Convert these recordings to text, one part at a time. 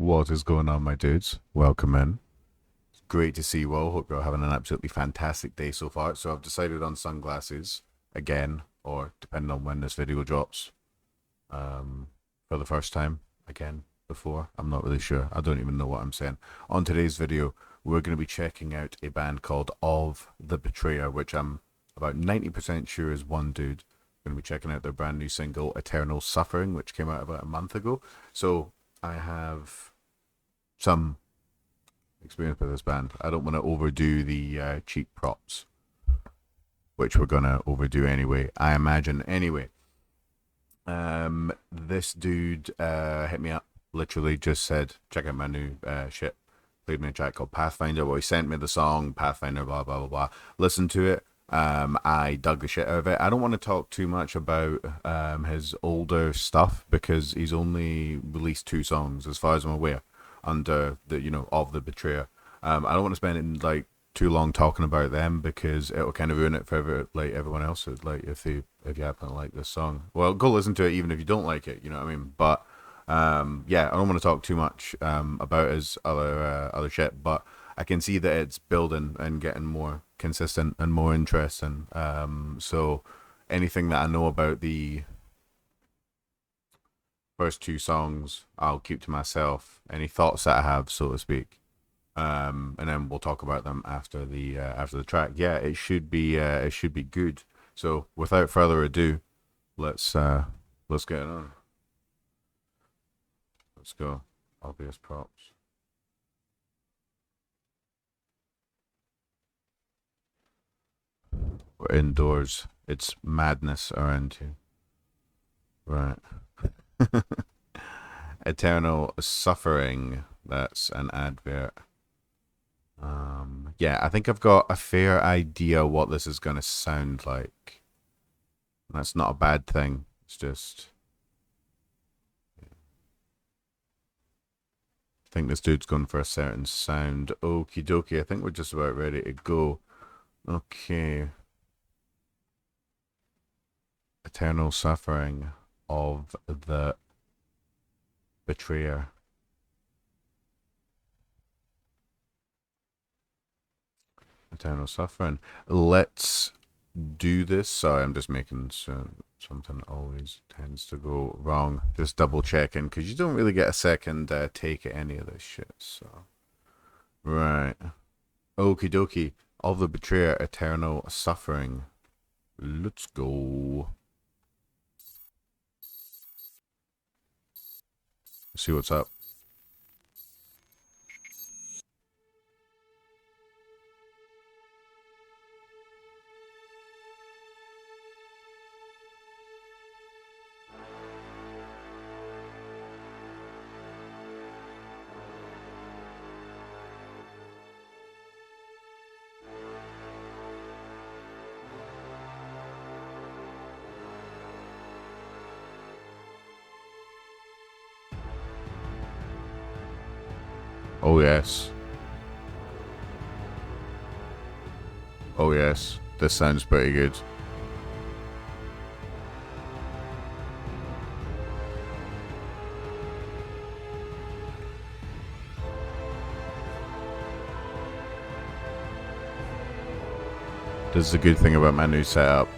What is going on, my dudes? Welcome in. Great to see you all. Hope you're having an absolutely fantastic day so far. So I've decided on sunglasses again, or depending on when this video drops, for the first time again before. I'm not really sure. I don't even know what I'm saying. On today's video, we're going to be checking out a band called Of the Betrayer, which I'm about 90% sure is one dude. We're going to be checking out their brand new single, Eternal Suffering, which came out about a month ago. So I have some experience with this band. I don't want to overdo the cheap props, which we're gonna overdo anyway, I imagine. Anyway, this dude hit me up, literally just said, check out my new shit. Played me a track called Pathfinder. Well, he sent me the song Pathfinder, blah blah blah blah. Listen to it. I dug the shit out of it. I don't want to talk too much about his older stuff because he's only released 2 songs, as far as I'm aware, under the Of the Betrayer. I don't want to spend like too long talking about them because it'll kind of ruin it for everyone else. Like if you happen to like this song, well, go listen to it even if you don't like it. You know what I mean? But yeah, I don't want to talk too much about his other shit, but I can see that it's building and getting more consistent and more interesting. So anything that I know about the first 2 songs, I'll keep to myself. Any thoughts that I have, so to speak, and then we'll talk about them after the track. Yeah, it should be good. So without further ado, let's get it on. Let's go. Obvious props. We're indoors. It's madness around here. Right. Eternal Suffering. That's an advert. Yeah, I think I've got a fair idea what this is going to sound like. That's not a bad thing. It's just, I think this dude's going for a certain sound. Okie dokie. I think we're just about ready to go. Okay. Eternal Suffering of the Betrayer. Eternal Suffering. Let's do this. Sorry, I'm just making something always tends to go wrong. Just double checking because you don't really get a second take at any of this shit. So, right. Okie dokie. Of the Betrayer, Eternal Suffering. Let's go. See what's up. Oh yes. Oh yes. This sounds pretty good. This is a good thing about my new setup.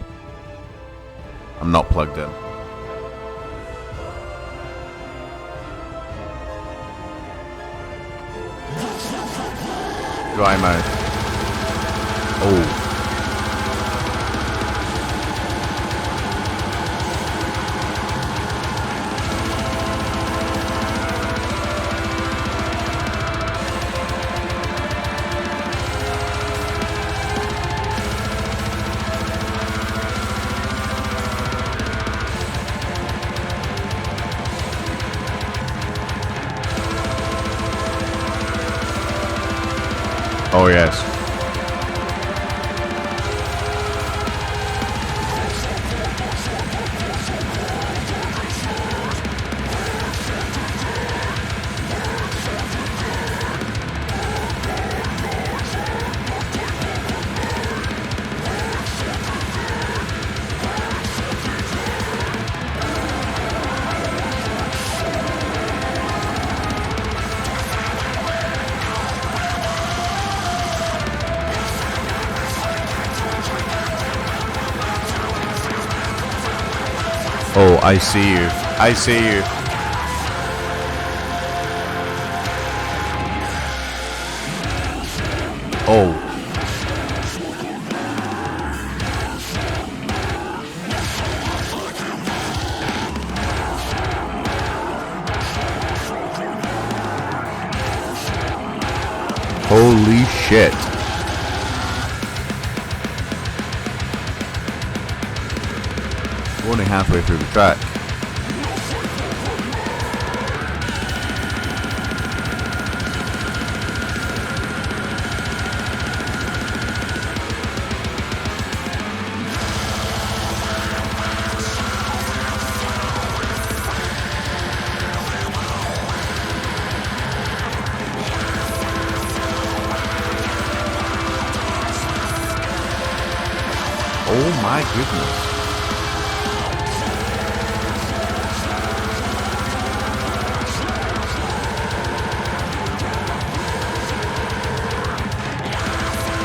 I'm not plugged in. Dry mouth. Oh. Oh yes. Oh, I see you. I see you. Oh. Holy shit. We're only halfway through the track. Oh my goodness.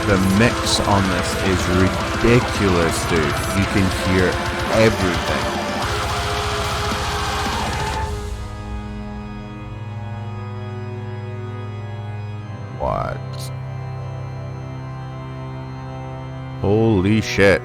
The mix on this is ridiculous, dude. You can hear everything. What? Holy shit.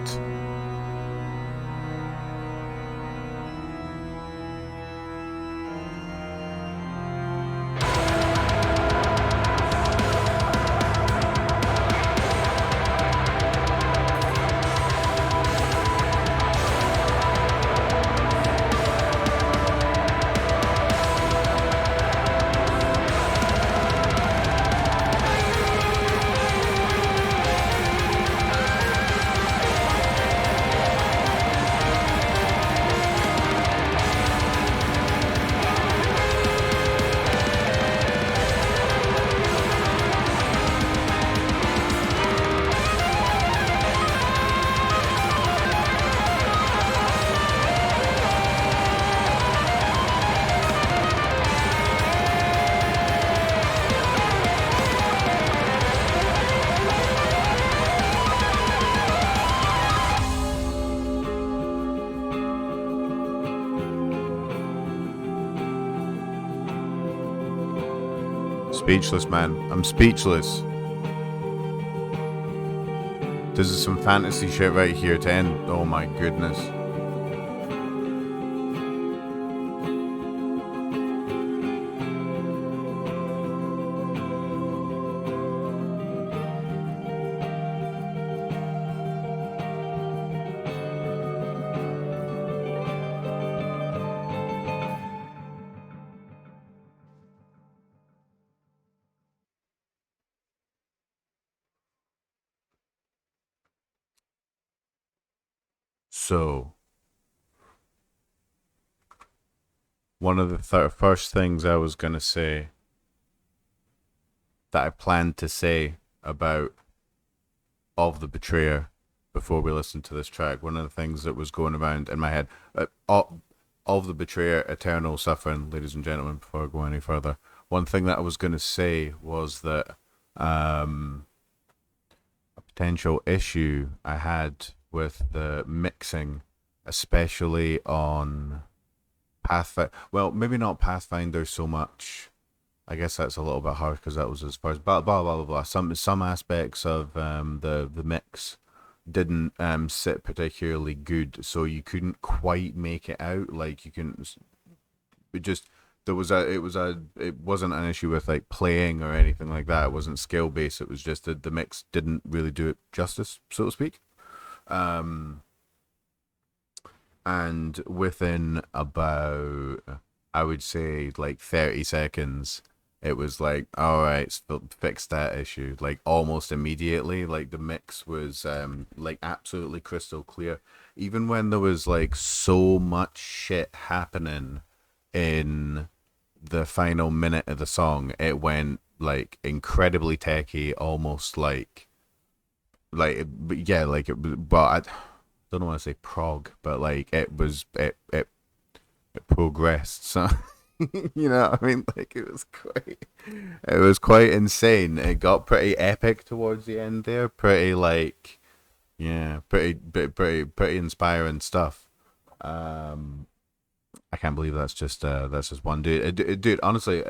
Speechless, man. I'm speechless. This is some fantasy shit right here to end. Oh my goodness. So, one of the first things I was going to say that I planned to say about Of the Betrayer before we listened to this track, one of the things that was going around in my head, Of the Betrayer, Eternal Suffering, ladies and gentlemen, before I go any further, one thing that I was going to say was that a potential issue I had with the mixing, especially on Pathfinder. Well, maybe not Pathfinder so much. I guess that's a little bit hard because that was as far as blah blah blah blah blah. Some aspects of the mix didn't sit particularly good, so you couldn't quite make it out. Like you couldn't. It just it wasn't an issue with like playing or anything like that. It wasn't skill based. It was just that the mix didn't really do it justice, so to speak. Um, and within about, I would say, like 30 seconds, it was like, all right, fix that issue. Like almost immediately, like the mix was like absolutely crystal clear. Even when there was like so much shit happening in the final minute of the song, it went like incredibly techy, almost yeah, like it. But I don't want to say prog, but like it progressed. So you know what I mean? Like it was quite insane. It got pretty epic towards the end there. Pretty like yeah, pretty inspiring stuff. I can't believe that's just one dude. Dude, honestly,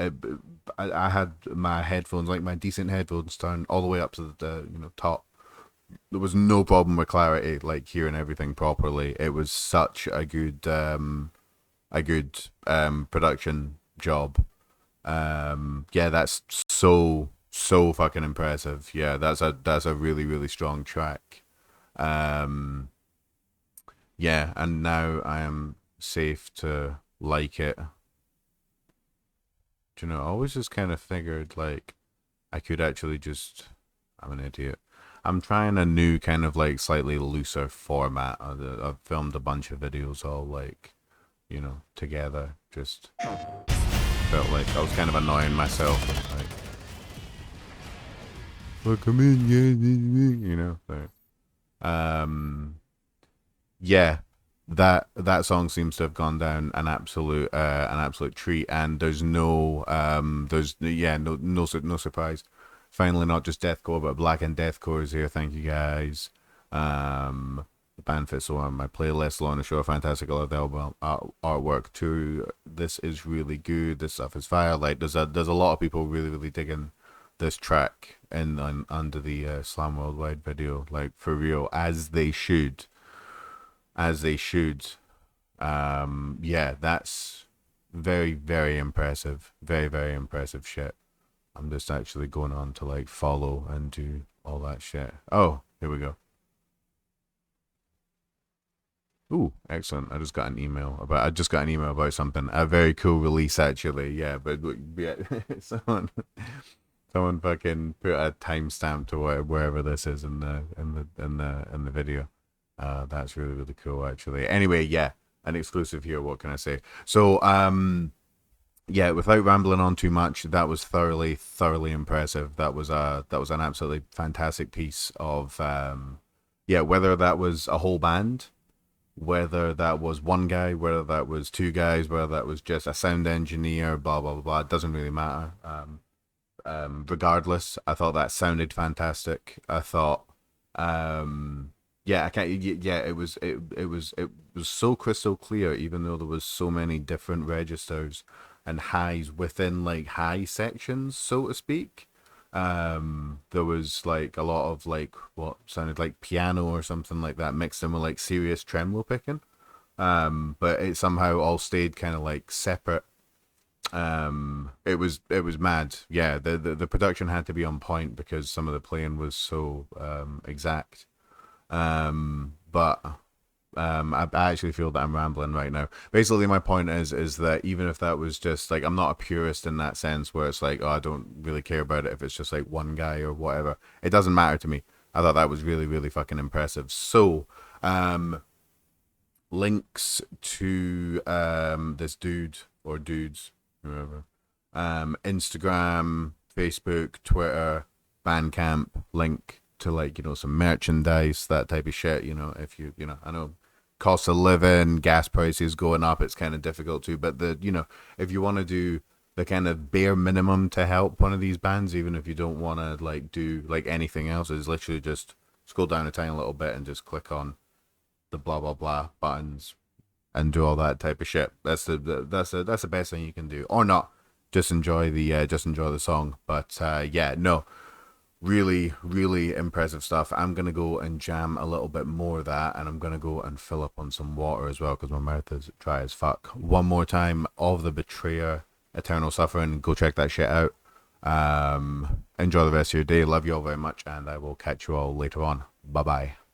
I had my headphones, like my decent headphones, turned all the way up to the top. There was no problem with clarity, like hearing everything properly. It was such a good production job. Yeah, that's so fucking impressive. Yeah, that's a really really strong track. Um, yeah, and now I am safe to like it. Do you know? I always just kind of figured like I could actually just. I'm an idiot. I'm trying a new kind of like slightly looser format. I've filmed a bunch of videos all like together. Just felt like I was kind of annoying myself. Like, well, come in, yeah, um, yeah, that song seems to have gone down an absolute treat, and there's yeah no surprise. Finally, not just deathcore, but Black and Deathcore is here. Thank you guys. The band fits so on my playlist. Along the show, fantastic. I love the album artwork too. This is really good. This stuff is fire. Like there's a lot of people really really digging this track under the Slam Worldwide video. Like for real, as they should. Yeah, that's very very impressive. Very very impressive shit. I'm just actually going on to like follow and do all that shit. Oh, here we go. Ooh, excellent. I just got an email about something. A very cool release actually. Yeah, but yeah, someone fucking put a timestamp to wherever this is in the video. That's really really cool actually. Anyway, yeah, an exclusive here. What can I say? So yeah, without rambling on too much, that was thoroughly impressive. That was an absolutely fantastic piece of yeah, whether that was a whole band, whether that was one guy, whether that was two guys, whether that was just a sound engineer, blah blah blah, blah, it doesn't really matter. Regardless, I thought that sounded fantastic. I thought yeah, I can't. Yeah, it was so crystal clear, even though there was so many different registers and highs within like high sections, so to speak. There was like a lot of like what sounded like piano or something like that mixed in with like serious tremolo picking. But it somehow all stayed kind of like separate. It was mad. Yeah, the production had to be on point because some of the playing was so exact. But I actually feel that I'm rambling right now. Basically, my point is that even if that was just like I'm not a purist in that sense, where it's like, oh, I don't really care about it if it's just like one guy or whatever. It doesn't matter to me. I thought that was really really fucking impressive. So, links to this dude or dudes, whoever, Instagram, Facebook, Twitter, Bandcamp, link to like some merchandise, that type of shit. If I know cost of living, gas prices going up, it's kind of difficult to. But if you want to do the kind of bare minimum to help one of these bands, even if you don't want to like do like anything else, is literally just scroll down a tiny little bit and just click on the blah blah blah buttons and do all that type of shit. That's the best thing you can do, or not. Just enjoy the song. But yeah, no, really really impressive stuff. I'm gonna go and jam a little bit more of that, and I'm gonna go and fill up on some water as well because my mouth is dry as fuck. One more time, Of the Betrayer, Eternal Suffering. Go check that shit out. Enjoy the rest of your day. Love you all very much, and I will catch you all later on. Bye bye.